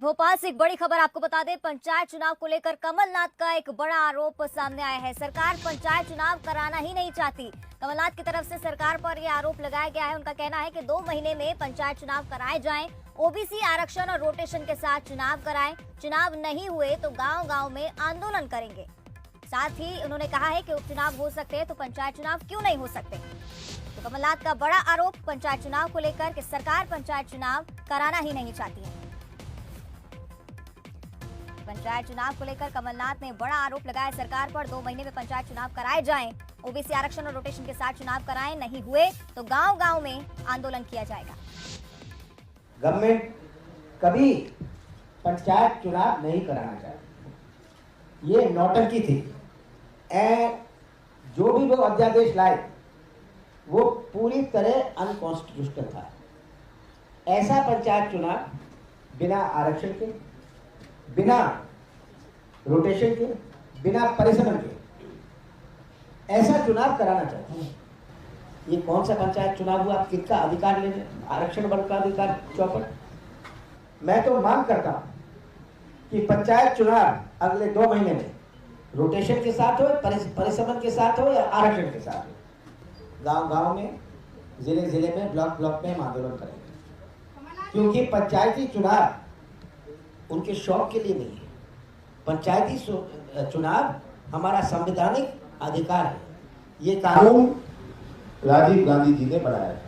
भोपाल से एक बड़ी खबर आपको बता दें। पंचायत चुनाव को लेकर कमलनाथ का एक बड़ा आरोप सामने आया है। सरकार पंचायत चुनाव कराना ही नहीं चाहती। कमलनाथ की तरफ से सरकार पर यह आरोप लगाया गया है। उनका कहना है कि 2 महीने में पंचायत चुनाव कराए जाएं, ओबीसी आरक्षण और रोटेशन के साथ चुनाव कराएं। चुनाव नहीं हुए तो गाँव-गाँव में आंदोलन करेंगे। साथ ही उन्होंने कहा है कि उपचुनाव हो सकते हैं तो पंचायत चुनाव क्यों नहीं हो सकते। तो कमलनाथ का बड़ा आरोप पंचायत चुनाव को लेकर कि सरकार पंचायत चुनाव कराना ही नहीं चाहती है। पंचायत चुनाव को लेकर कमलनाथ ने बड़ा आरोप लगाया सरकार पर। 2 महीने में पंचायत चुनाव कराए जाएं, ओबीसी आरक्षण और रोटेशन के साथ चुनाव कराएं, नहीं हुए तो गांव-गांव में आंदोलन किया जाएगा। गवर्नमेंट कभी पंचायत चुनाव नहीं कराना चाहती, ये नौटंकी थी। जो भी वो अध्यादेश लाए वो पूरी तरह अनकॉन्स्टिट्यूशनल था। ऐसा पंचायत चुनाव बिना आरक्षण के, बिना रोटेशन के, बिना परिसमन के ऐसा चुनाव कराना चाहते हैं। ये कौन सा पंचायत चुनाव हुआ? किसका अधिकार लेने? आरक्षण वर्ग का अधिकार चौपट। मैं तो मांग करता हूं कि पंचायत चुनाव अगले 2 महीने में रोटेशन के साथ हो, परिसमन के साथ हो या आरक्षण के साथ हो। गांव-गांव में, जिले-जिले में, ब्लॉक-ब्लॉक में हम आंदोलन करेंगे, क्योंकि पंचायती चुनाव उनके शौक के लिए नहीं है। पंचायती चुनाव हमारा संवैधानिक अधिकार है। ये कानून राजीव गांधी जी ने बनाया है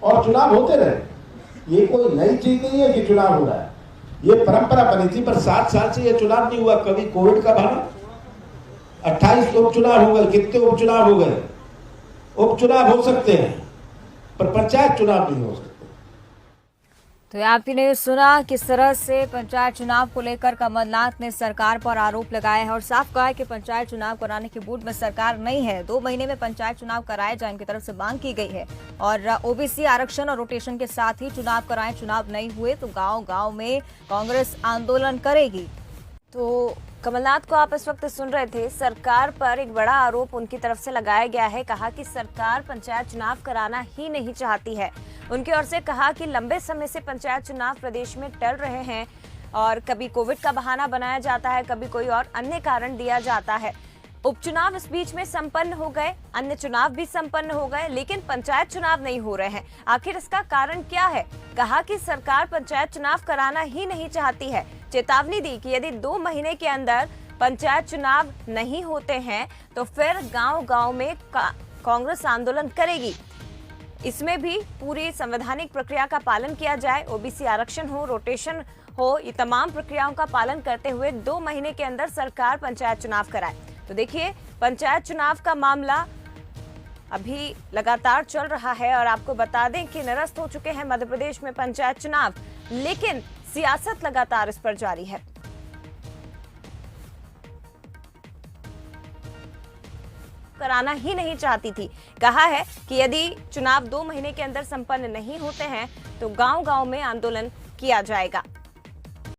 और चुनाव होते रहे। ये कोई नई चीज नहीं है कि चुनाव हो रहा है, ये परंपरा बनी थी। पर 7 साल से ये चुनाव नहीं हुआ। कभी कोविड का बहाना, 28 उपचुनाव हो गए, कितने उपचुनाव हो गए। उपचुनाव हो सकते हैं पर पंचायत चुनाव नहीं हो सकते। तो आपने सुना किस तरह से पंचायत चुनाव को लेकर कमलनाथ ने सरकार पर आरोप लगाया है और साफ कहा है कि पंचायत चुनाव कराने की मूड में सरकार नहीं है। 2 महीने में पंचायत चुनाव कराए जाए, इनकी तरफ से मांग की गई है और ओबीसी आरक्षण और रोटेशन के साथ ही चुनाव कराएं। चुनाव नहीं हुए तो गांव-गांव में कांग्रेस आंदोलन करेगी। तो कमलनाथ को आप इस वक्त सुन रहे थे। सरकार पर एक बड़ा आरोप उनकी तरफ से लगाया गया है। कहा कि सरकार पंचायत चुनाव कराना ही नहीं चाहती है। उनकी ओर से कहा कि लंबे समय से पंचायत चुनाव प्रदेश में टल रहे हैं और कभी कोविड का बहाना बनाया जाता है, कभी कोई और अन्य कारण दिया जाता है। उपचुनाव इस बीच में संपन्न हो गए, अन्य चुनाव भी संपन्न हो गए, लेकिन पंचायत चुनाव नहीं हो रहे हैं। आखिर इसका कारण क्या है? कहा कि सरकार पंचायत चुनाव कराना ही नहीं चाहती है। चेतावनी दी कि यदि 2 महीने के अंदर पंचायत चुनाव नहीं होते हैं तो फिर गांव-गांव में कांग्रेस आंदोलन करेगी। इसमें भी पूरी संवैधानिक प्रक्रिया का पालन किया जाए, ओबीसी आरक्षण हो, रोटेशन हो, ये तमाम प्रक्रियाओं का पालन करते हुए 2 महीने के अंदर सरकार पंचायत चुनाव कराए। तो देखिए, पंचायत चुनाव का मामला अभी लगातार चल रहा है और आपको बता दें कि निरस्त हो चुके हैं मध्य प्रदेश में पंचायत चुनाव, लेकिन सियासत लगातार इस पर जारी है। कराना ही नहीं चाहती थी। कहा है कि यदि चुनाव 2 महीने के अंदर संपन्न नहीं होते हैं तो गांव-गांव में आंदोलन किया जाएगा।